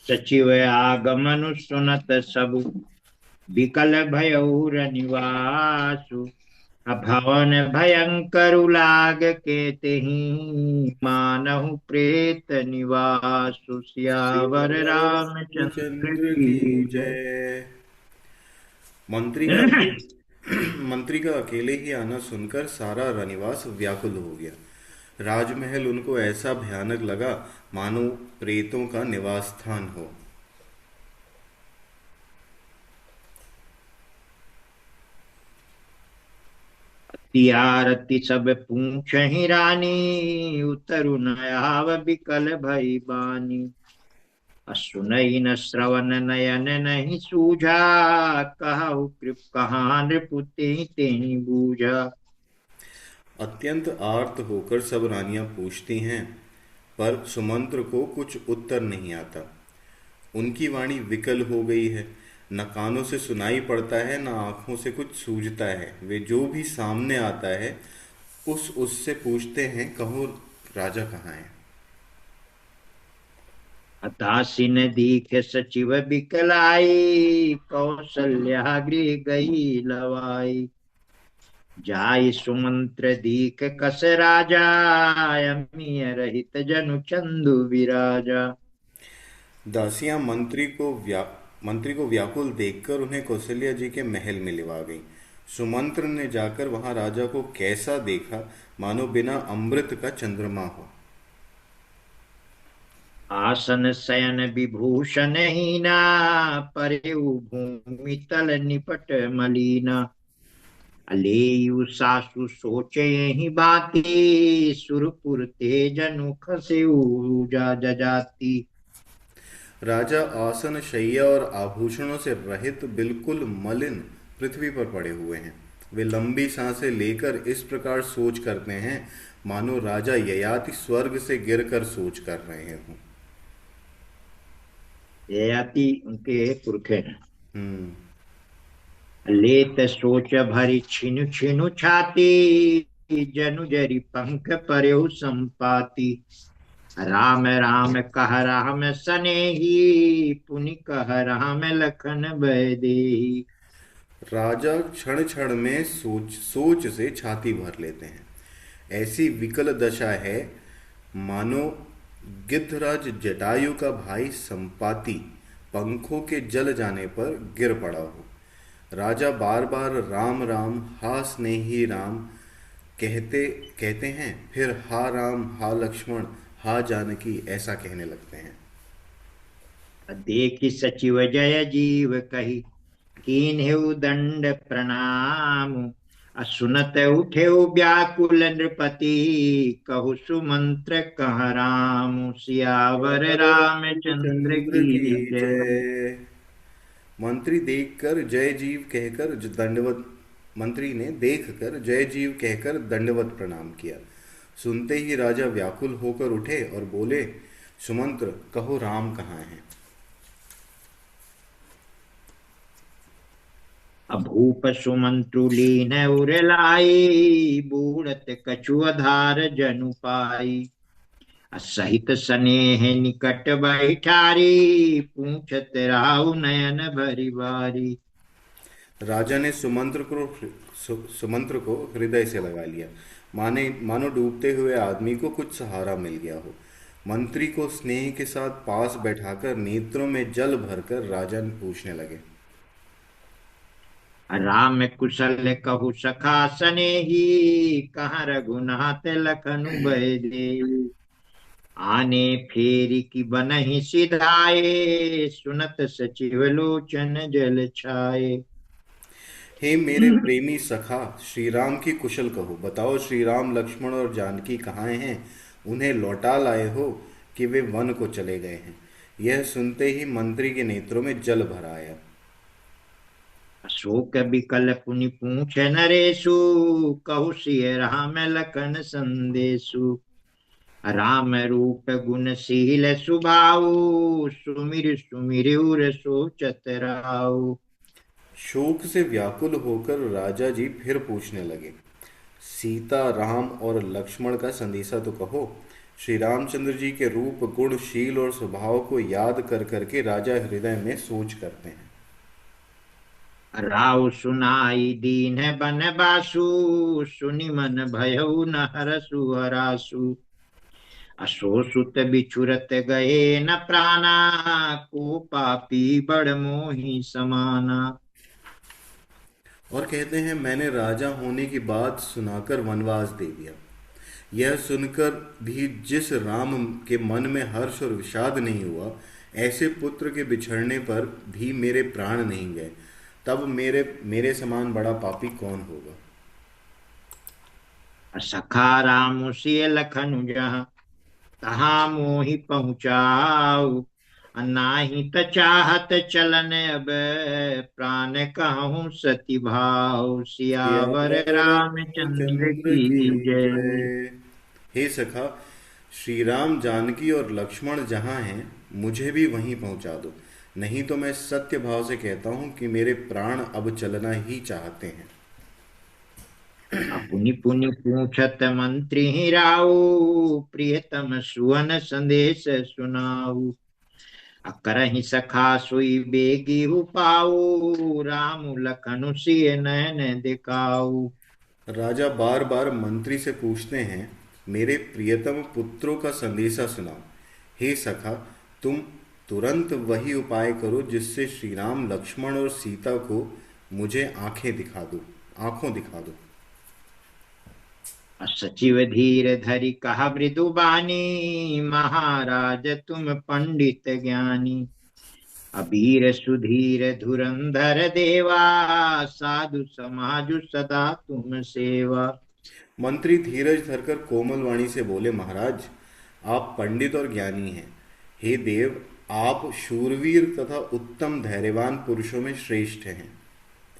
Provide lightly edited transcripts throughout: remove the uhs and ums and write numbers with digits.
सचिव आगमनु सुनत सबु, विकल भयउर निवासु। अभवन भयंकर लाग के तेहि, मानहु प्रेत निवासु। सियावर सियावर रामचंद्र रामचंद्र की की जय। जय। मंत्री का अकेले ही आना सुनकर सारा रनिवास व्याकुल हो गया। राजमहल उनको ऐसा भयानक लगा मानो प्रेतों का निवास स्थान हो। तियारती सब पूछहि रानी, उतरु न आव बिकल भई बानी। असुनई न श्रवण नयन नहीं सूझा, कहु कृप कहाँ नृपुति तेहि बूझा। अत्यंत आर्त होकर सब रानियां पूछती हैं, पर सुमंत्र को कुछ उत्तर नहीं आता। उनकी वाणी विकल हो गई है। न कानों से सुनाई पड़ता है, न आंखों से कुछ सूझता है। वे जो भी सामने आता है उससे पूछते हैं, कहो राजा कहाँ है। अतासिन दीख सचिव बिकलाई, कौशल्या गृह गई लवाई। जाय सुमंत्र दीख कस राजा, अमीय रहित जनु चंदु विराजा। दासियां मंत्री को व्याकुल देखकर उन्हें कौशल्या जी के महल में लिवा गईं। सुमंत्र ने जाकर वहां राजा को कैसा देखा, मानो बिना अमृत का चंद्रमा हो। आसन शयन विभूषण हीना, परेउ भूमि तल निपट मलीना। अलेयु सासु सोचे ही बाती, सुरपुर ते जनु खसेउ जा जजाती। राजा आसन शैया और आभूषणों से रहित बिल्कुल मलिन पृथ्वी पर पड़े हुए हैं। वे लंबी सांसें लेकर इस प्रकार सोच करते हैं, मानो राजा ययाति स्वर्ग से गिरकर सोच कर रहे हों। ययाति उनके पुरखे हैं। हम्म। लेत सोच भरी छिनु छिनु छाती, जनु जरी पंख परेउ संपाती। राम राम कह राम सनेही, पुनि कह राम लखन भय देही। राजा क्षण क्षण में सोच सोच से छाती भर लेते हैं। ऐसी विकल दशा है मानो गिद्धराज जटायु का भाई संपाति पंखों के जल जाने पर गिर पड़ा हो। राजा बार बार राम राम हा स्नेही राम कहते कहते हैं, फिर हा राम हा लक्ष्मण हा जानकी ऐसा कहने लगते हैं। देखि सचिव जय जीव कही, कीन्हेउ दंड प्रणाम। असुनत उठेउ व्याकुल नृपति, कहु सुमंत्र कह राम। सियावर सियावर रामचंद्र रामचंद्र की की जय। जय। मंत्री देखकर जय जीव कहकर दंडवत मंत्री ने देखकर जय जीव कहकर दंडवत प्रणाम किया। सुनते ही राजा व्याकुल होकर उठे और बोले, सुमंत्र कहो राम कहाँ हैं। अभूप सुमंत्रु लीन उरलाई, बूढ़त कछुअधार जनु पाई। असहित स्नेह निकट बैठारी, पूछत राहु नयन भरी बारी। राजा ने सुमंत्र को हृदय से लगा लिया, माने मानो डूबते हुए आदमी को कुछ सहारा मिल गया हो। मंत्री को स्नेह के साथ पास बैठाकर नेत्रों में जल भरकर राजा ने पूछने लगे। राम कुशल कहु सखा सनेही, कहाँ रघुनाथ लखनु भय देहि। आने फेरी की बनहि सिधाए, सुनत सचिव लोचन जल छाए। हे मेरे प्रेमी सखा, श्री राम की कुशल कहो। बताओ श्री राम लक्ष्मण और जानकी कहाँ हैं। उन्हें लौटा लाए हो कि वे वन को चले गए हैं। यह सुनते ही मंत्री के नेत्रों में जल भर आया। अशोक विकल पुनि पूछ नरेशु, कहु सिय राम लखन संदेशु। राम रूप गुणशील सुभाऊ, सुमिर सुमिर उर सोचत राऊ। शोक से व्याकुल होकर राजा जी फिर पूछने लगे, सीता राम और लक्ष्मण का संदेशा तो कहो। श्री रामचंद्र जी के रूप, गुण, शील और स्वभाव को याद कर करके राजा हृदय में सोच करते हैं। राव सुनाई दीन बन बासु, सुनि मन भयउ न हरसु हरासु। असो सुत बिछुरत गए न प्राणा, को पापी बड़ मोहि समाना। और कहते हैं, मैंने राजा होने की बात सुनाकर वनवास दे दिया। यह सुनकर भी जिस राम के मन में हर्ष और विषाद नहीं हुआ, ऐसे पुत्र के बिछड़ने पर भी मेरे प्राण नहीं गए, तब मेरे मेरे समान बड़ा पापी कौन होगा। सखा राम सिय लखनु जहाँ, तहाँ मोहि पहुँचाऊ। नाहि त चाहत चलन अब, प्राण कहूँ सती भाव। सियावर सियावर रामचंद्र रामचंद्र की की जय। जय। हे सखा, श्री राम, जानकी और लक्ष्मण जहाँ हैं, मुझे भी वहीं पहुंचा दो। नहीं तो मैं सत्य भाव से कहता हूँ कि मेरे प्राण अब चलना ही चाहते हैं। अपुनि पुनि पूछत मंत्री राऊ, प्रियतम सुवन संदेश सुनाऊ। अकरहि सखा सोई बेगी पाऊ, राम लखनु सिय नयन दिखाऊ। राजा बार बार मंत्री से पूछते हैं, मेरे प्रियतम पुत्रों का संदेशा सुनाओ। हे सखा, तुम तुरंत वही उपाय करो जिससे श्री राम, लक्ष्मण और सीता को मुझे आंखों दिखा दो। सचिव धीर धरि कहा मृदु बानी, महाराज तुम पंडित ज्ञानी। अबीर सुधीर धुरंधर देवा, साधु समाजु सदा तुम सेवा। मंत्री धीरज धरकर कोमल वाणी से बोले, महाराज, आप पंडित और ज्ञानी हैं। हे देव, आप शूरवीर तथा उत्तम धैर्यवान पुरुषों में श्रेष्ठ हैं।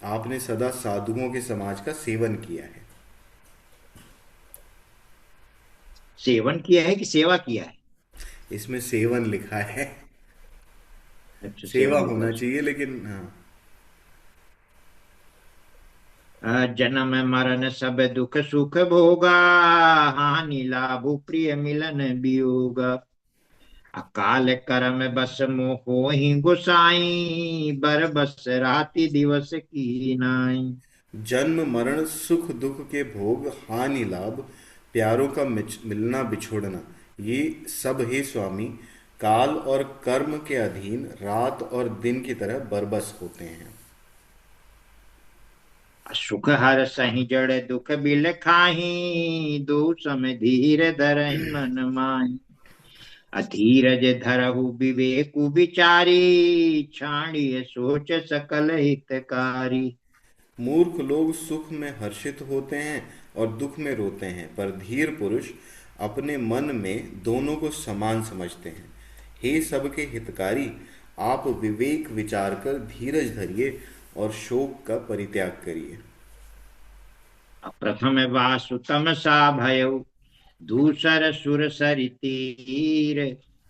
आपने सदा साधुओं के समाज का सेवन किया है। सेवन किया है कि सेवा किया है? इसमें सेवन लिखा है। अच्छा, सेवा सेवन लिखा होना है। चाहिए, लेकिन हाँ। जन्म मरण सब दुख सुख भोगा, हानि लाभ प्रिय मिलन वियोगा। अकाल कर्म बस मोहि गोसाई, बर बस राति दिवस की नाई। जन्म मरण सुख दुख के भोग, हानि लाभ, प्यारों का मिलना बिछोड़ना, ये सब हे स्वामी काल और कर्म के अधीन रात और दिन की तरह बरबस होते हैं। सुख हर सही जड़ दुख बिल खाही, दो सम धीर धरहि मन माही। अधीरज धरहु विवेकु विचारी, छाड़िय सोच सकल हितकारी। मूर्ख लोग सुख में हर्षित होते हैं और दुख में रोते हैं, पर धीर पुरुष अपने मन में दोनों को समान समझते हैं। हे सबके हितकारी, आप विवेक विचार कर धीरज धरिए और शोक का परित्याग करिए। प्रथम वासु तमसा भयउ, दूसर सुर सरि तीर।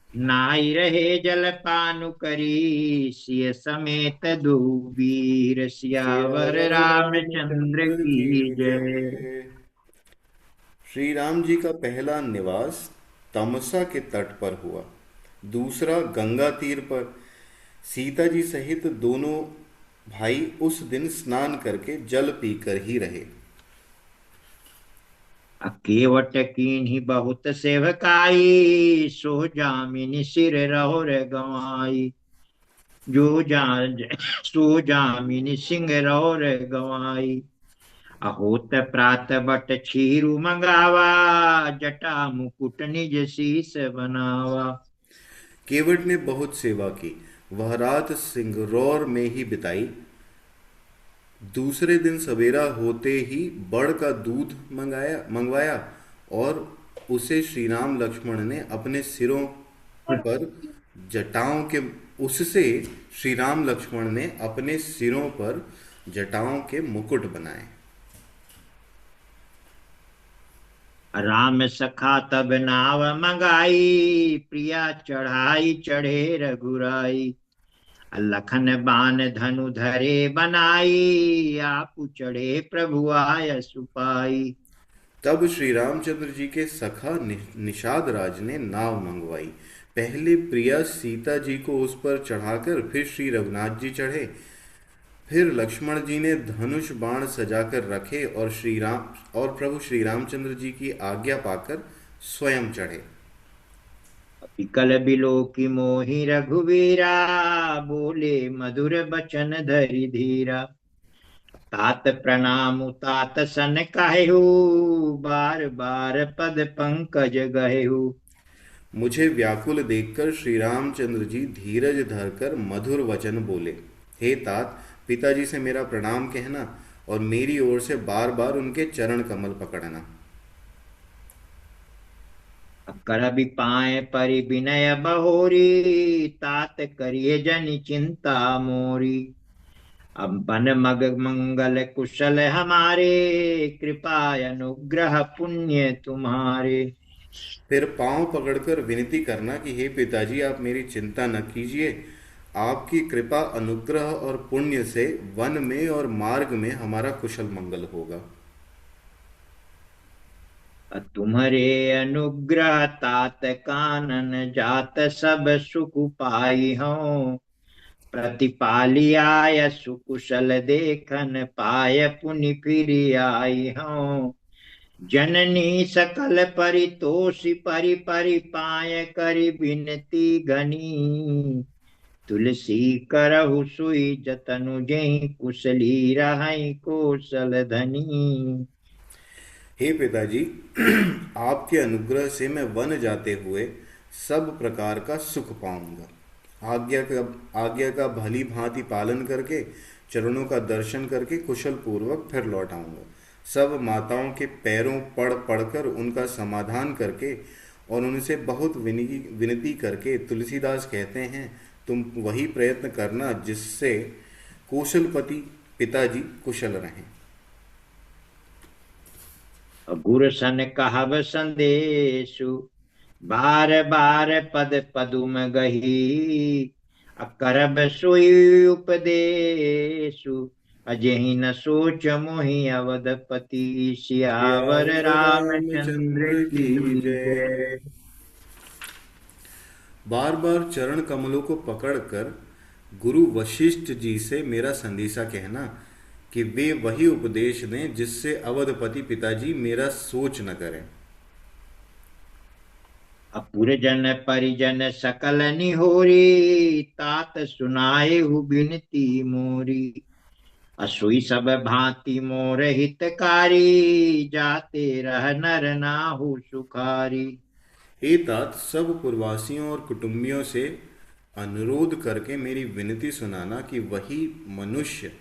नाई रहे जल पानु करी, सिय समेत दो वीर। सियावर सियावर रामचंद्र रामचंद्र की की जय। जय। श्री राम जी का पहला निवास तमसा के तट पर हुआ, दूसरा गंगा तीर पर। सीता जी सहित दोनों भाई उस दिन स्नान करके जल पीकर ही रहे। केवट कीन्ही बहुत सेवकाई, सो जामिनी सिर रहोर गवाई। जो जा सो जामिनी सिंह रहोर गवाई। अहोत प्रात बट छीरु मंगावा, जटा मुकुट निज शीस बनावा। केवट ने बहुत सेवा की, वह रात सिंगरौर में ही बिताई। दूसरे दिन सवेरा होते ही बड़ का दूध मंगवाया और उसे श्री राम लक्ष्मण ने अपने सिरों पर जटाओं के उससे श्री राम लक्ष्मण ने अपने सिरों पर जटाओं के मुकुट बनाए। राम सखा तब नाव मंगाई, प्रिया चढ़ाई चढ़े रघुराई। लखन बान धनु धरे बनाई, आपु चढ़े प्रभु आय सुपाई। तब श्री रामचंद्र जी के सखा निषाद राज ने नाव मंगवाई। पहले प्रिया सीता जी को उस पर चढ़ाकर फिर श्री रघुनाथ जी चढ़े। फिर लक्ष्मण जी ने धनुष बाण सजाकर रखे और प्रभु श्री रामचंद्र जी की आज्ञा पाकर स्वयं चढ़े। विकल बिलो की मोहि रघुवीरा, बोले मधुर बचन धरि धीरा। तात प्रणाम तात सन कहु, बार बार पद पंकज गहु। मुझे व्याकुल देखकर श्री रामचंद्र जी धीरज धरकर मधुर वचन बोले, हे तात, पिताजी से मेरा प्रणाम कहना और मेरी ओर से बार बार उनके चरण कमल पकड़ना। कर बिपाए परि विनय बहोरी, तात करिए जनि चिंता मोरी। अब बन मग मंगल कुशल हमारे, कृपा अनुग्रह पुण्य तुम्हारे। फिर पांव पकड़कर विनती करना कि हे पिताजी, आप मेरी चिंता न कीजिए। आपकी कृपा अनुग्रह और पुण्य से वन में और मार्ग में हमारा कुशल मंगल होगा। तुम्हारे अनुग्रह तात कानन जात, सब सुख पाई हूँ। प्रतिपालियाय सुकुशल देखन, पाय पुनि फिर आई हूँ। जननी सकल परितोषि परि परि, पाय करि बिनती घनी। तुलसी करहु सुई जतनु, जेहि कुशली रहै कौशल धनी। हे पिताजी, आपके अनुग्रह से मैं वन जाते हुए सब प्रकार का सुख पाऊंगा। आज्ञा का भली भांति पालन करके, चरणों का दर्शन करके कुशल पूर्वक फिर लौट आऊंगा। सब माताओं के पैरों पड़ पड़कर उनका समाधान करके और उनसे बहुत विनती करके तुलसीदास कहते हैं, तुम वही प्रयत्न करना जिससे कौशलपति पिताजी कुशल रहें। गुर सन कहब संदेशु, बार बार पद पदुम गही। करब सोई उपदेशु, अजेहि न सोच मोहि अवधपति। सियावर सियावर रामचंद्र रामचंद्र की की जय। जय। बार बार चरण कमलों को पकड़कर गुरु वशिष्ठ जी से मेरा संदेशा कहना कि वे वही उपदेश दें जिससे अवधपति पिताजी मेरा सोच न करें। अपुर जन परिजन सकल निहोरी, तात सुनाए हु बिनती मोरी। असुई सब भांति मोर हितकारी, जाते रह नर नाहु सुखारी। हे तात, सब पुरवासियों और कुटुंबियों से अनुरोध करके मेरी विनती सुनाना कि वही मनुष्य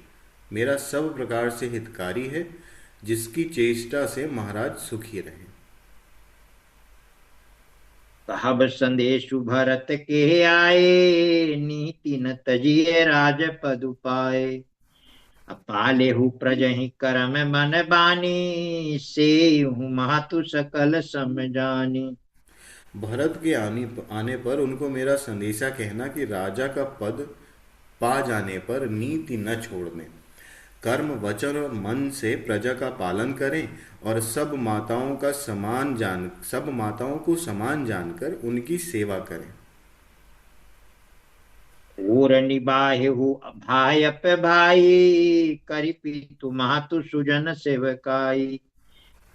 मेरा सब प्रकार से हितकारी है, जिसकी चेष्टा से महाराज सुखी रहे। कहब संदेशु भरत के आए, नीति न तजिए राजपद पाए। पालेहु प्रजहि करम मन बानी, सेहु मातु सकल सम जानी। भरत के आने पर उनको मेरा संदेशा कहना कि राजा का पद पा जाने पर नीति न छोड़ दें, कर्म वचन और मन से प्रजा का पालन करें और सब माताओं को समान जानकर उनकी सेवा करें। और निबाहु भायप भाई, करि पीतु मातु सुजन सेवकाई।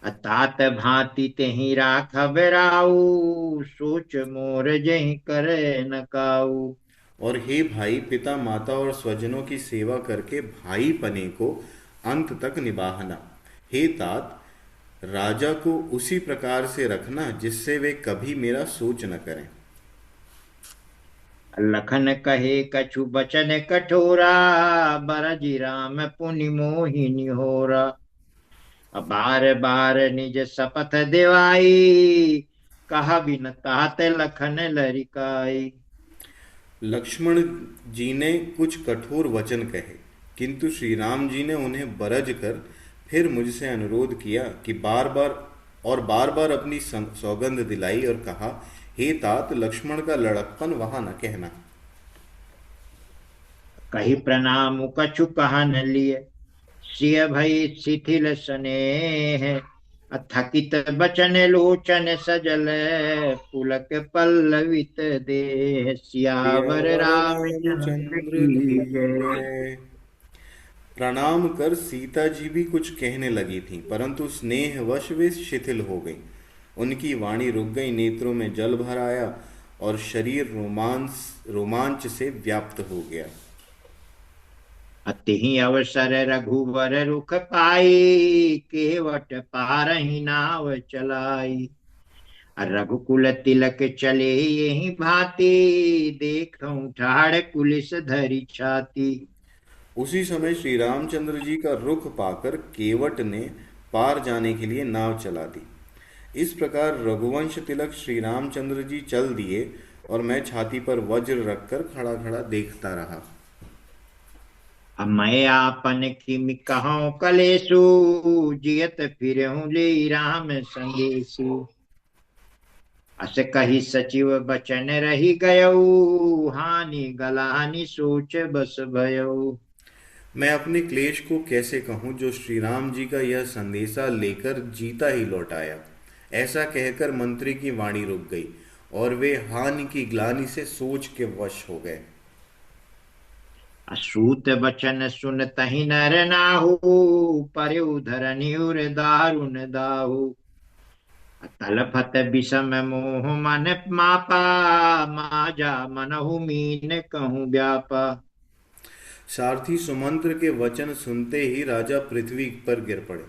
अतात भांति तेहि राखब राऊ, सोच मोर जहि करे न काऊ। और हे भाई, पिता माता और स्वजनों की सेवा करके भाई पने को अंत तक निभाना। हे तात, राजा को उसी प्रकार से रखना जिससे वे कभी मेरा सोच न करें। लखन कहे कछु बचन कठोरा, बरजी राम पुनि मोहि निहोरा। बार बार निज शपथ देवाई, कहा बिन तात लखन लरिकाई। लक्ष्मण जी ने कुछ कठोर वचन कहे, किंतु श्री राम जी ने उन्हें बरज कर फिर मुझसे अनुरोध किया कि बार बार अपनी सौगंध दिलाई और कहा, हे तात, लक्ष्मण का लड़कपन वहां न कहना। कही प्रणाम कछु कहा न लिए, सिय भई शिथिल स्नेह। थकित बचन लोचन सजल, पुलक पल्लवित देह। सियावर सियावर रामचंद्र रामचंद्र की की जय। जय। प्रणाम कर सीता जी भी कुछ कहने लगी थीं, परंतु स्नेहवश वे शिथिल हो गईं। उनकी वाणी रुक गई, नेत्रों में जल भर आया और शरीर रोमांच से व्याप्त हो गया। अति अवसर रघुवर रुख पाई, केवट पारही नाव चलाई। रघुकुल तिलक चले यही भांति, देखूं ठाड़ कुलिस धरि छाती। उसी समय श्री रामचंद्र जी का रुख पाकर केवट ने पार जाने के लिए नाव चला दी। इस प्रकार रघुवंश तिलक श्री रामचंद्र जी चल दिए और मैं छाती पर वज्र रखकर खड़ा खड़ा देखता रहा। अब मैं आपन किमि कहूँ कलेसु, जियत फिरहूँ ले राम संदेशु। अस कही सचिव बचन रही गयऊ, हानि गलानि सोच बस भयऊ। मैं अपने क्लेश को कैसे कहूँ जो श्री राम जी का यह संदेशा लेकर जीता ही लौट आया। ऐसा कहकर मंत्री की वाणी रुक गई और वे हानि की ग्लानि से सोच के वश हो गए। असूत बचन सुन तहि नर नाहु, परयउ धरनी उर दारुन दाहु। तलफत विषम मोह मन मापा, माजा मनहु मीन कहूँ व्यापा। सारथी सुमंत्र के वचन सुनते ही राजा पृथ्वी पर गिर पड़े।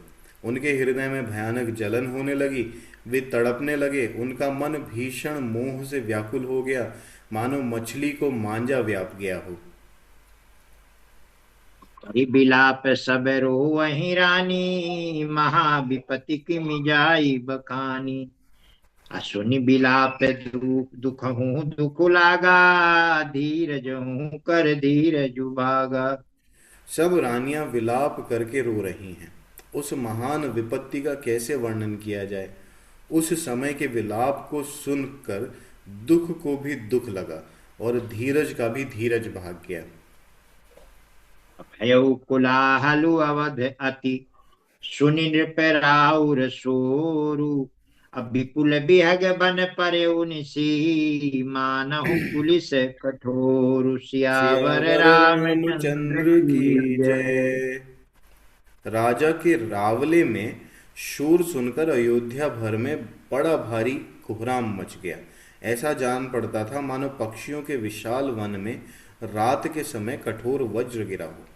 उनके हृदय में भयानक जलन होने लगी। वे तड़पने लगे। उनका मन भीषण मोह से व्याकुल हो गया, मानो मछली को मांजा व्याप गया हो। करि बिलाप सब रोवहि रानी, महाविपति की मिजाई बखानी। असुनि बिलाप दुख हूँ दुख लागा, धीरज हूँ कर धीरज भागा। सब रानियां विलाप करके रो रही हैं। उस महान विपत्ति का कैसे वर्णन किया जाए। उस समय के विलाप को सुनकर दुख को भी दुख लगा और धीरज का भी धीरज भाग गया। भयउ कुलाहलु अवध अति, सुनि नृप राउर सोरु। अब विपुल बिहग बन परयउ निसी, मानहु पुलिस कठोर। सियावर सियावर रामचंद्र रामचंद्र की की जय। जय। राजा के रावले में शोर सुनकर अयोध्या भर में बड़ा भारी कोहराम मच गया। ऐसा जान पड़ता था मानो पक्षियों के विशाल वन में रात के समय कठोर वज्र गिरा हो।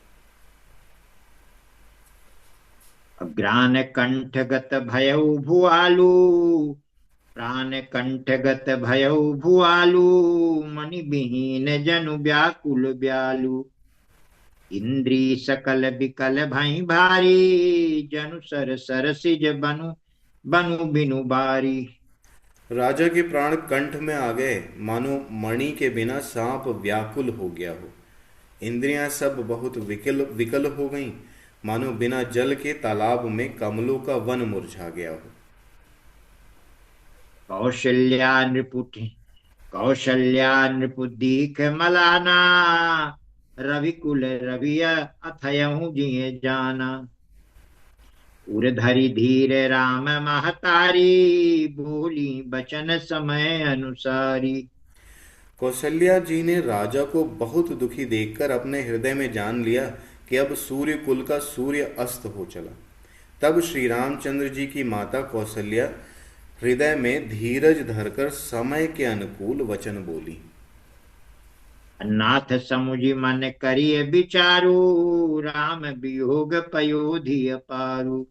अग्रान कंठगत भयउ भुआलु, प्राण कंठगत भयउ भुआलु। मणि विहीन जनु व्याकुल ब्यालु, इंद्री सकल बिकल भई भारी। जनु सर सर सिज बनु बनु बिनु बारी। राजा के प्राण कंठ में आ गए, मानो मणि के बिना सांप व्याकुल हो गया हो। इंद्रियां सब बहुत विकल विकल हो गईं, मानो बिना जल के तालाब में कमलों का वन मुरझा गया हो। कौशल्या नृपुट कौशल्या नृपुदीख मलाना, रविकुल रवि अथयहु जिये जाना। उर्धरि धीर राम महतारी, बोली बचन समय अनुसारी। कौशल्या जी ने राजा को बहुत दुखी देखकर अपने हृदय में जान लिया कि अब सूर्य कुल का सूर्य अस्त हो चला। तब श्री रामचंद्र जी की माता कौशल्या हृदय में धीरज धरकर समय के अनुकूल वचन बोली। नाथ समुझि मन करिय विचारु, राम वियोग पयोधि अपारु।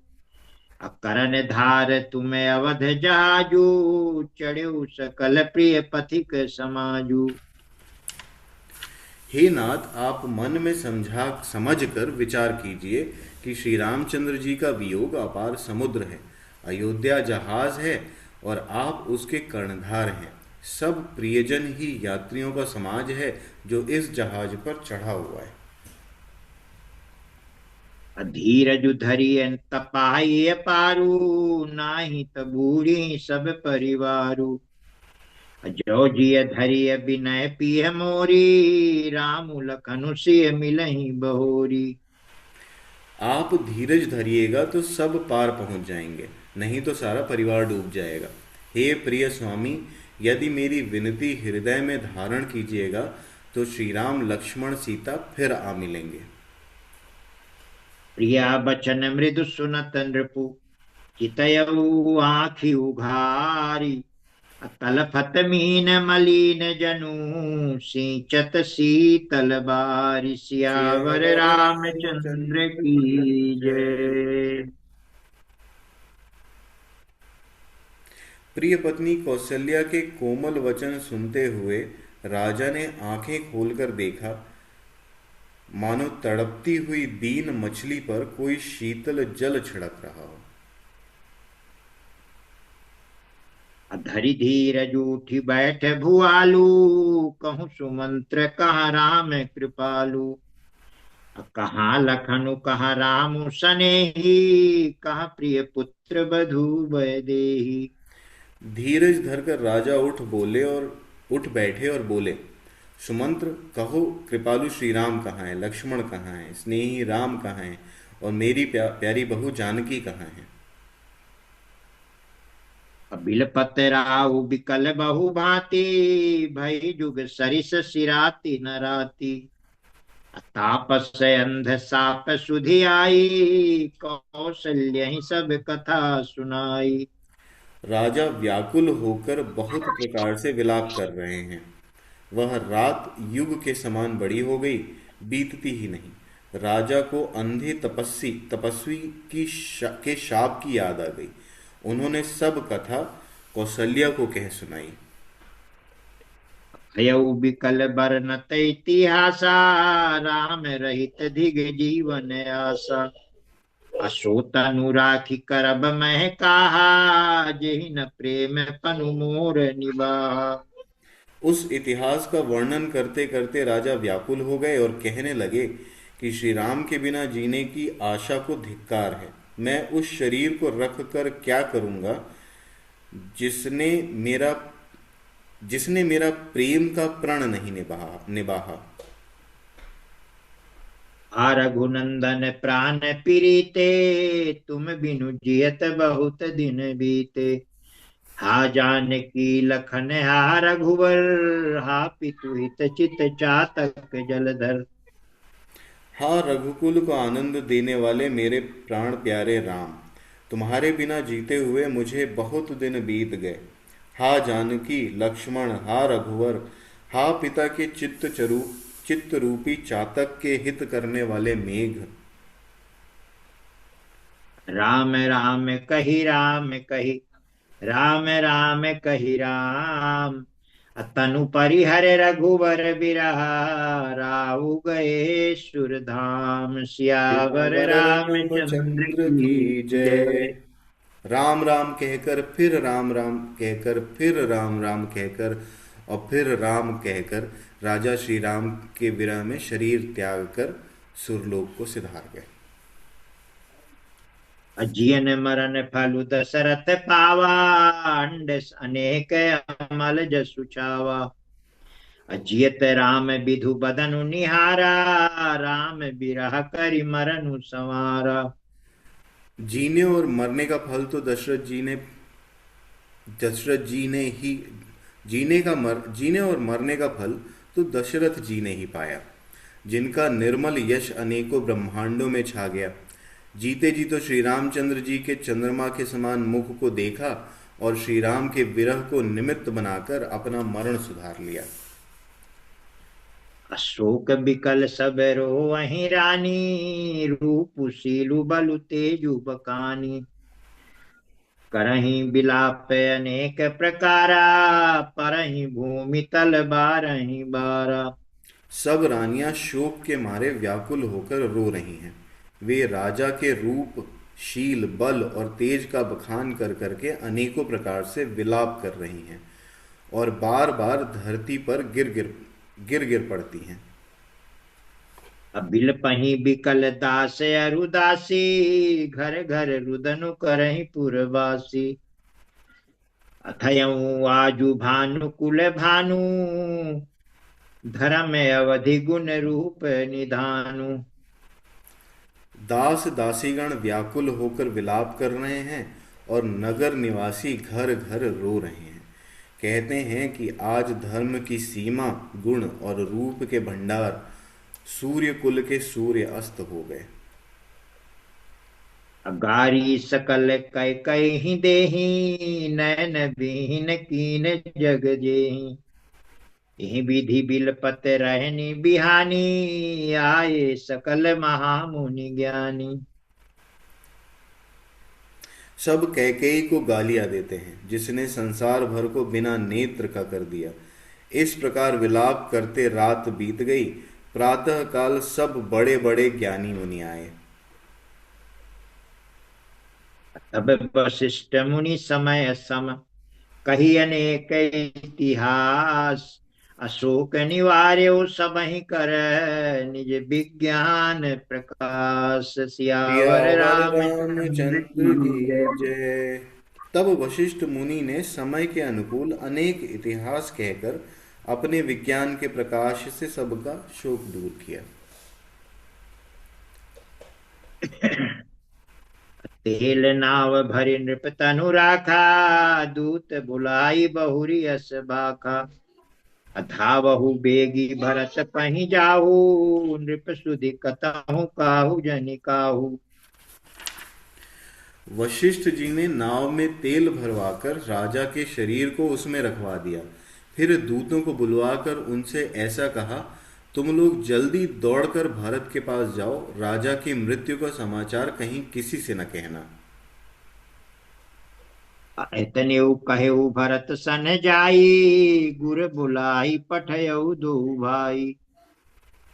अकरन धार तुम्हें अवध जाजू, चढ़ऊ सकल प्रिय पथिक समाजू। हे नाथ, आप मन में समझ कर विचार कीजिए कि श्री रामचंद्र जी का वियोग अपार समुद्र है, अयोध्या जहाज है और आप उसके कर्णधार हैं। सब प्रियजन ही यात्रियों का समाज है जो इस जहाज पर चढ़ा हुआ है। धीरज धरिय तपाई पारू, नाही तबूरी सब परिवारू। जो जिय धरिय विनय पीह मोरी, राम लखन सिय मिलहि बहोरी। आप धीरज धरिएगा तो सब पार पहुंच जाएंगे। नहीं तो सारा परिवार डूब जाएगा। हे प्रिय स्वामी, यदि मेरी विनती हृदय में धारण कीजिएगा तो श्री राम लक्ष्मण सीता फिर आ मिलेंगे। प्रिया बचन मृदु सुनत नृपु, चितयऊ आँखि उघारी। तलफत मीन मलिन जनु, सिंचत शीतल बारि। सियावर सियावर रामचंद्र रामचंद्र की की जय। जय। प्रिय पत्नी कौशल्या के कोमल वचन सुनते हुए राजा ने आंखें खोलकर देखा, मानो तड़पती हुई दीन मछली पर कोई शीतल जल छिड़क रहा हो। धरि धीर जूठी बैठ भुआलू, कहूँ सुमंत्र कहाँ राम कृपालु। कहाँ लखनु कहाँ राम सनेही, कहाँ प्रिय पुत्र बधू बैदेही। धीरज धरकर राजा उठ बैठे और बोले, सुमंत्र कहो, कृपालु श्री राम कहाँ हैं, लक्ष्मण कहाँ हैं, स्नेही राम कहाँ हैं, और मेरी प्यारी बहू जानकी कहाँ हैं। बिलपत राउ बिकल बहु भांति, भई जुग सरिस सिराती न राती। तापस अंध साप सुधि आई, कौशल्य ही सब कथा सुनाई। राजा व्याकुल होकर बहुत प्रकार से विलाप कर रहे हैं। वह रात युग के समान बड़ी हो गई, बीतती ही नहीं। राजा को अंधे तपस्वी के शाप की याद आ गई। उन्होंने सब कथा कौशल्या को कह सुनाई। भयउ बिकल बरनत इतिहासा, राम रहित धिग जीवन आसा। असोत अनुराखी करब मह काहा, जेहि न प्रेम पनु मोर निबाहा। उस इतिहास का वर्णन करते करते राजा व्याकुल हो गए और कहने लगे कि श्री राम के बिना जीने की आशा को धिक्कार है। मैं उस शरीर को रख कर क्या करूंगा जिसने मेरा जिसने मेरा प्रेम का प्रण नहीं निभाहा। आ रघुनंदन प्राण पीड़िते, तुम बिनु जियत बहुत दिन बीते। हा जानकी लखन हा रघुवर, हा पितु हित चित चातक जलधर। हाँ, रघुकुल को आनंद देने वाले मेरे प्राण प्यारे राम, तुम्हारे बिना जीते हुए मुझे बहुत दिन बीत गए। हा जानकी लक्ष्मण, हा रघुवर, हा पिता के चित्त रूपी चातक के हित करने वाले मेघ। राम राम कही राम कही, राम राम कही राम। तनु परिहर रघुवर बिरहा, राउ गए सुरधाम। सियावर सियावर रामचंद्र रामचंद्र की की जय। जय। राम राम कहकर फिर राम राम कहकर फिर राम राम कहकर और फिर राम कहकर राजा श्री राम के विरह में शरीर त्याग कर सुरलोक को सिधार गए। अजियन मरण फलु दशरथ पावा, अंडस अनेक अमल जसु चावा। अजियत राम विधु बदनु निहारा, राम बिरह करि मरनु संवारा। जीने और मरने का फल तो दशरथ जी ने ही जीने और मरने का फल तो दशरथ जी ने ही पाया, जिनका निर्मल यश अनेकों ब्रह्मांडों में छा गया। जीते जी तो श्री रामचंद्र जी के चंद्रमा के समान मुख को देखा और श्री राम के विरह को निमित्त बनाकर अपना मरण सुधार लिया। अशोक बिकल सब रोवहि रानी, रूप सीलु बलु तेजु बकानी। करहि बिलाप अनेक प्रकारा, परहि भूमि तल बारहि बारा। सब रानियां शोक के मारे व्याकुल होकर रो रही हैं। वे राजा के रूप, शील, बल और तेज का बखान कर करके अनेकों प्रकार से विलाप कर रही हैं और बार बार धरती पर गिर गिर पड़ती हैं। अबिल पही बिकल दास अरुदासी, घर घर रुदनु करहि पुरवासी। अथयऊ आजु भानु कुल भानु, धर्म अवधि गुण रूप निधानु। दास दासीगण व्याकुल होकर विलाप कर रहे हैं और नगर निवासी घर घर रो रहे हैं। कहते हैं कि आज धर्म की सीमा, गुण और रूप के भंडार, सूर्य कुल के सूर्य अस्त हो गए। अगारी सकल कै कहीं देही, नैन बीन कीन जग जेही। यही विधि बिलपत रहनी बिहानी, आए सकल महामुनि ज्ञानी। सब कैकेयी को गालियां देते हैं, जिसने संसार भर को बिना नेत्र का कर दिया। इस प्रकार विलाप करते रात बीत गई। प्रातः काल सब बड़े बड़े ज्ञानी मुनि आए। तब वशिष्ठ मुनि समय सम, कही अनेक इतिहास। अशोक निवार्यो सबहि कर, निज विज्ञान प्रकाश। सियावर सियावर रामचंद्र रामचंद्र की की जय। जय। तब वशिष्ठ मुनि ने समय के अनुकूल अनेक इतिहास कहकर अपने विज्ञान के प्रकाश से सबका शोक दूर किया। तेल नाव भरि नृप तनु राखा, दूत बुलाई बहुरी अस बाखा। अथावहु बेगी भरत पहि जाहू, नृप सुधि कतहु काहू जनि काहू। वशिष्ठ जी ने नाव में तेल भरवाकर राजा के शरीर को उसमें रखवा दिया। फिर दूतों को बुलवाकर उनसे ऐसा कहा, तुम लोग जल्दी दौड़कर भरत के पास जाओ, राजा की मृत्यु का समाचार कहीं किसी से न कहना। एतनेऊ कहेऊ भरत सन जाई, गुर बुलाई पठयऊ दो भाई।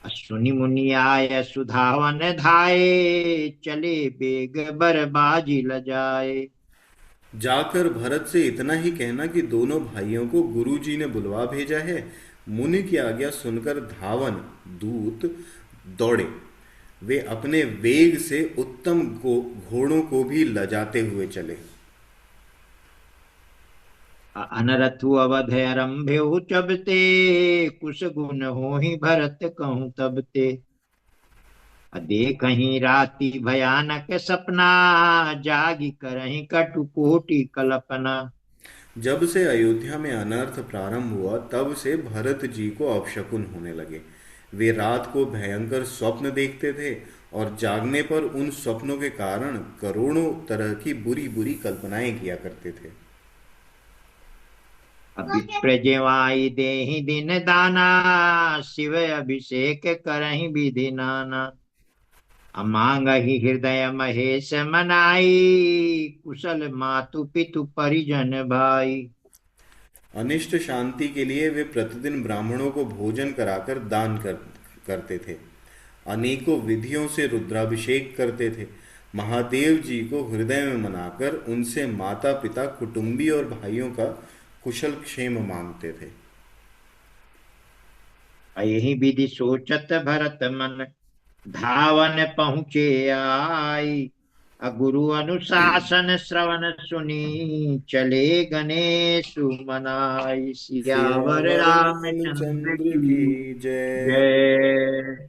सुनि मुनि आय सुधावन धाये, चले बेग बरबाजी लजाए। जाकर भरत से इतना ही कहना कि दोनों भाइयों को गुरुजी ने बुलवा भेजा है। मुनि की आज्ञा सुनकर धावन दूत दौड़े। वे अपने वेग से उत्तम घोड़ों को भी लजाते हुए चले। अनरथु अवध आरंभेहु चबते, कुश गुण होहि भरत कहूँ तब ते। देखहि राति भयानक सपना, जागी करहि कटुकोटि कल्पना। जब से अयोध्या में अनर्थ प्रारंभ हुआ, तब से भरत जी को अपशकुन होने लगे। वे रात को भयंकर स्वप्न देखते थे और जागने पर उन स्वप्नों के कारण करोड़ों तरह की बुरी बुरी कल्पनाएं किया करते थे। अभिप्रजवाई देहि दिन दाना, शिव अभिषेक करहि विधि नाना। अमांगहि हृदय महेश मनाई, कुशल मातु पितु परिजन भाई। अनिष्ट शांति के लिए वे प्रतिदिन ब्राह्मणों को भोजन कराकर करते थे। अनेकों विधियों से रुद्राभिषेक करते थे। महादेव जी को हृदय में मनाकर उनसे माता पिता, कुटुंबी और भाइयों का कुशल क्षेम मांगते थे। यही विधि सोचत भरत मन, धावन पहुँचे आई। गुरु अनुशासन श्रवण सुनी, चले गणेश मनाई। सियावर सियावर रामचंद्र रामचंद्र की की जय। जय।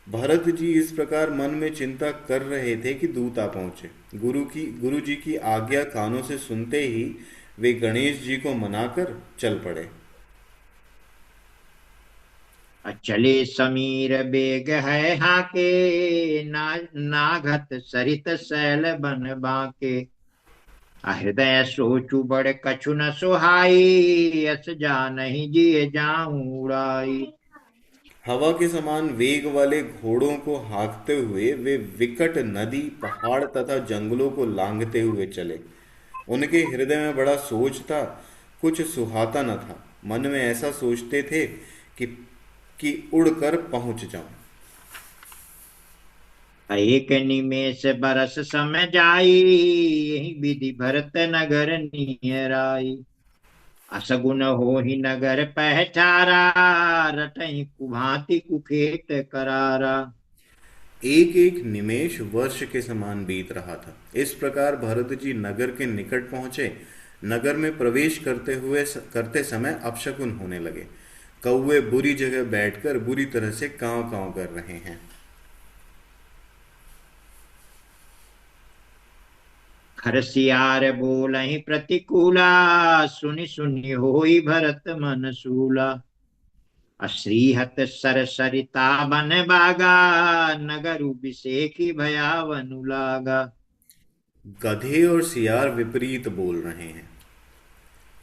भरत जी इस प्रकार मन में चिंता कर रहे थे कि दूत आ पहुंचे। गुरु जी की आज्ञा कानों से सुनते ही वे गणेश जी को मनाकर चल पड़े। चले समीर बेग है हाके, नाघत सरित सैल बन बाके। हृदय सोचु बड़ कछु न सुहाई, अस जानहि जिय जाऊं उड़ाई। हवा के समान वेग वाले घोड़ों को हाँकते हुए वे विकट नदी, पहाड़ तथा जंगलों को लांघते हुए चले। उनके हृदय में बड़ा सोच था, कुछ सुहाता न था। मन में ऐसा सोचते थे कि उड़कर पहुंच जाऊं। एक निमेष बरस समय जाई, यही विधि भरत नगर नियराई। असगुन होहि नगर पहचारा, रटहि कुभांति कुखेत करारा। एक एक निमेष वर्ष के समान बीत रहा था। इस प्रकार भरत जी नगर के निकट पहुंचे। नगर में प्रवेश करते समय अपशकुन होने लगे। कौवे बुरी जगह बैठकर बुरी तरह से कांव कांव कर रहे हैं। खरसियार बोलहि प्रतिकूला, सुनि सुनि होई भरत मन सूला। अश्रीहत सर सरिता बन बागा, नगरु बिसेखी भयावनु लागा। गधे और सियार विपरीत बोल रहे हैं।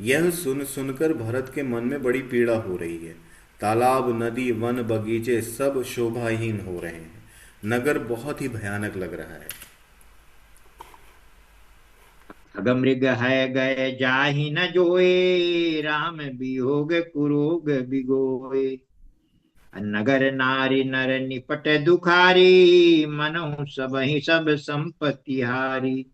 यह सुन सुनकर भरत के मन में बड़ी पीड़ा हो रही है। तालाब, नदी, वन, बगीचे सब शोभाहीन हो रहे हैं। नगर बहुत ही भयानक लग रहा है। खगमृग है गए जाहि न जोए, राम बियोग कुरोग बिगोए। नगर नारी नर निपट दुखारी, मनहु सबहि सब संपत्ति हारी।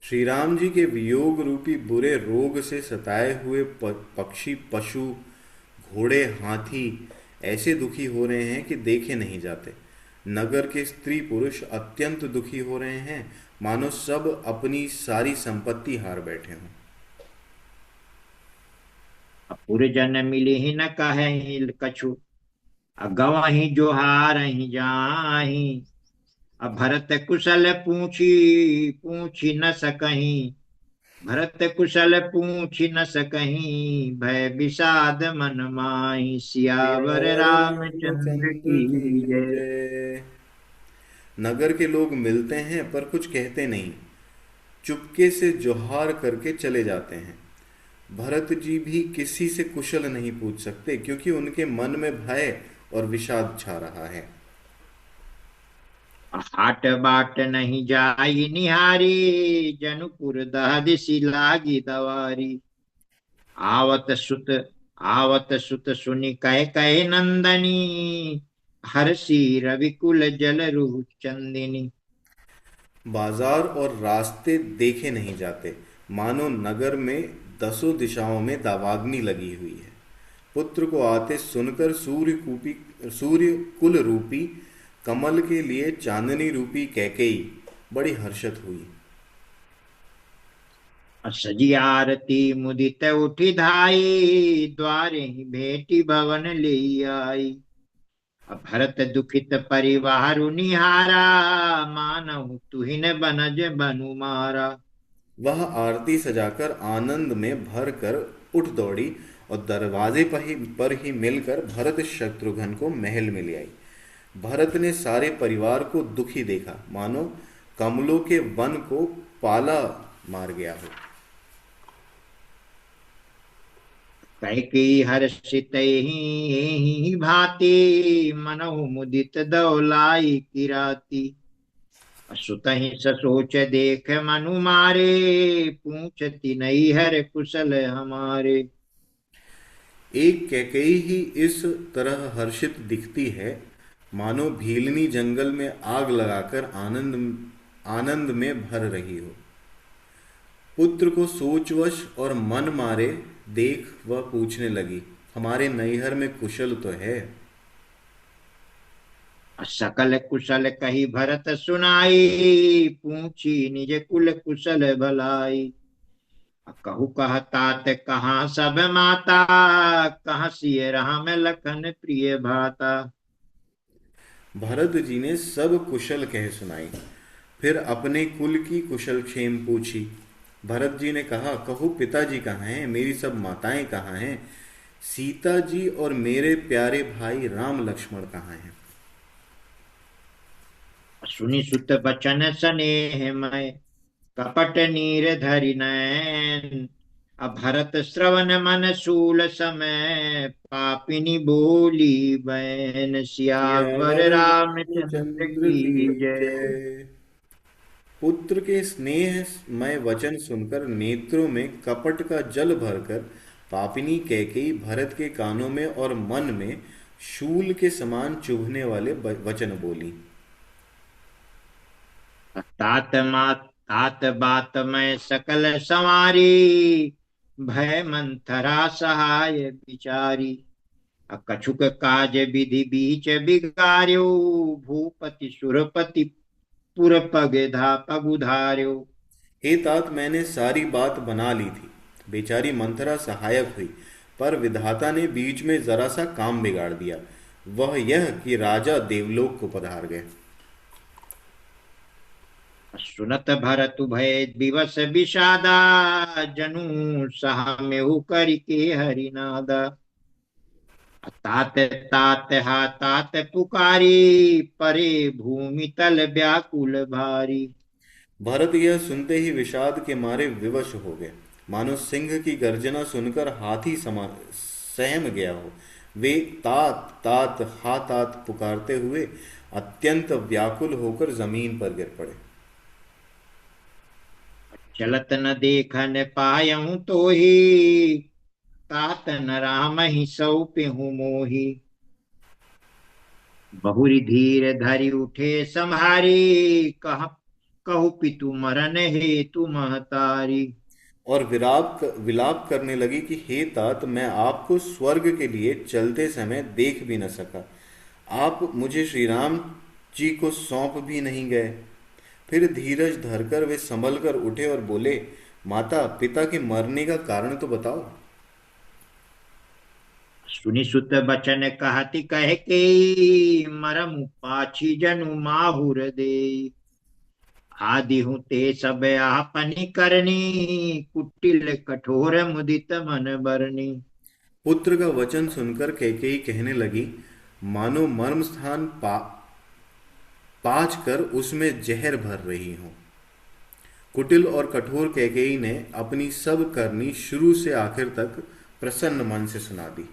श्री राम जी के वियोग रूपी बुरे रोग से सताए हुए पक्षी, पशु, घोड़े, हाथी ऐसे दुखी हो रहे हैं कि देखे नहीं जाते। नगर के स्त्री पुरुष अत्यंत दुखी हो रहे हैं, मानो सब अपनी सारी संपत्ति हार बैठे हों। पुरजन मिलिहि न कहि कछु, गवहि जोहारहि जाहि। अब भरत कुशल पूछी पूछी न सकहीं, भरत कुशल पूछी न सकहीं। भय विषाद मन माहि, सियावर सियावर रामचंद्र रामचंद्र की की जय। जय। नगर के लोग मिलते हैं पर कुछ कहते नहीं, चुपके से जोहार करके चले जाते हैं। भरत जी भी किसी से कुशल नहीं पूछ सकते, क्योंकि उनके मन में भय और विषाद छा रहा है। हाट बाट नहीं जाई निहारी, जनुपुर दहदिसी लागी दवारी। आवत आवत सुत सुनि कह नंदनी, हर्षी रविकुल जल रुह चंदिनी। बाजार और रास्ते देखे नहीं जाते, मानो नगर में दसों दिशाओं में दावाग्नि लगी हुई है। पुत्र को आते सुनकर सूर्य कुल रूपी कमल के लिए चांदनी रूपी कैकेयी बड़ी हर्षित हुई। सजी आरती मुदित उठी धाई, द्वारे ही भेटी भवन ले आई। अब भरत दुखित परिवार निहारा, मानहु तुहिन बनज बनु मारा। वह आरती सजाकर आनंद में भर कर उठ दौड़ी और दरवाजे पर ही मिलकर भरत शत्रुघ्न को महल में ले आई। भरत ने सारे परिवार को दुखी देखा, मानो कमलों के वन को पाला मार गया हो। कैकेयी हर्षित ही भांति, मनहु मुदित दौलाई किराती। सुतहि ससोच देख मनु मारे, पूछती नहीं हर कुशल हमारे। एक कैकेयी ही इस तरह हर्षित दिखती है, मानो भीलनी जंगल में आग लगाकर आनंद आनंद में भर रही हो। पुत्र को सोचवश और मन मारे देख वह पूछने लगी, हमारे नैहर में कुशल तो है? सकल कुशल कही भरत सुनाई, पूछी निज कुल कुशल भलाई। कहु कहतात कहाँ सब माता, कहाँ सिय राम लखन प्रिय भाता। भरत जी ने सब कुशल कह सुनाई, फिर अपने कुल की कुशल क्षेम पूछी। भरत जी ने कहा, कहो पिताजी कहाँ हैं, मेरी सब माताएं कहाँ हैं, सीता जी और मेरे प्यारे भाई राम लक्ष्मण कहाँ हैं? सुनि सुत बचन स्नेह मैं, कपट नीर धरि नैन। अब भरत श्रवण मन सूल समय, पापिनी बोली बैन। सियावर सियावर रामचंद्र रामचंद्र की की जय। जय। पुत्र के स्नेह मय वचन सुनकर नेत्रों में कपट का जल भरकर पापिनी कैकेयी भरत के कानों में और मन में शूल के समान चुभने वाले वचन बोली। तात बात मैं सकल संवारी, भय मंथरा सहाय विचारी। कछुक काज विधि बीच बिगार्यो, भूपति सुरपति पुर पगुधार्यो। हे तात, मैंने सारी बात बना ली थी, बेचारी मंथरा सहायक हुई, पर विधाता ने बीच में जरा सा काम बिगाड़ दिया, वह यह कि राजा देवलोक को पधार गए। सुनत भरत भय दिवस विषादा, जनु सहमेहु करिके हरिनादा। तात तात हा तात पुकारी, परे भूमि तल व्याकुल भारी। भरत यह सुनते ही विषाद के मारे विवश हो गए, मानो सिंह की गर्जना सुनकर हाथी समा सहम गया हो। वे तात तात हा तात पुकारते हुए अत्यंत व्याकुल होकर जमीन पर गिर पड़े। चलत न देखन पायहु तो ही, तात न राम ही सौंपेहु मोहि। बहुरी धीर धरि उठे सम्हारी, कहु पितु मरन हेतु महतारी। और विलाप करने लगी कि हे तात, मैं आपको स्वर्ग के लिए चलते समय देख भी न सका। आप मुझे श्री राम जी को सौंप भी नहीं गए। फिर धीरज धरकर वे संभल कर उठे और बोले, माता पिता के मरने का कारण तो बताओ। सुनि सुत बचन कहति कह के, मरम पाछी जनु माहुर दे। आदि हूँ ते सब आपनी करनी, कुटिल कठोर मुदित मन बरनी। पुत्र का वचन सुनकर कैकेयी कहने लगी, मानो मर्म स्थान पाँच कर उसमें जहर भर रही हूं। कुटिल और कठोर कैकेयी ने अपनी सब करनी शुरू से आखिर तक प्रसन्न मन से सुना दी।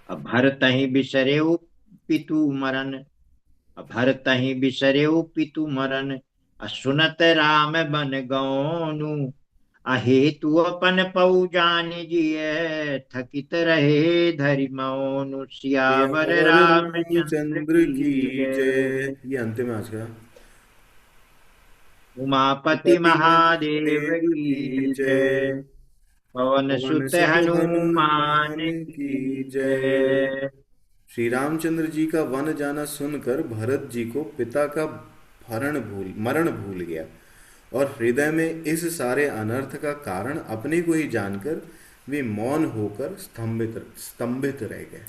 अब भरत ही बिसरेउ पितु मरन, अब भरत ही बिसरेउ पितु मरन। असुनत राम बन गौनु, अहेतु अपन पौ जान जिय। थकित रहे धरि मौनु, सियावर सियावर रामचंद्र रामचंद्र की की जय। जय। ये अंतिम है आज का। उमापति पति महादेव महादेव की की जय। जय। पवन पवन सुत सुत हनुमान हनुमान की की जय। जय। श्री रामचंद्र जी का वन जाना सुनकर भरत जी को पिता का मरण भूल गया, और हृदय में इस सारे अनर्थ का कारण अपने को ही जानकर वे मौन होकर स्तंभित स्तंभित रह गए।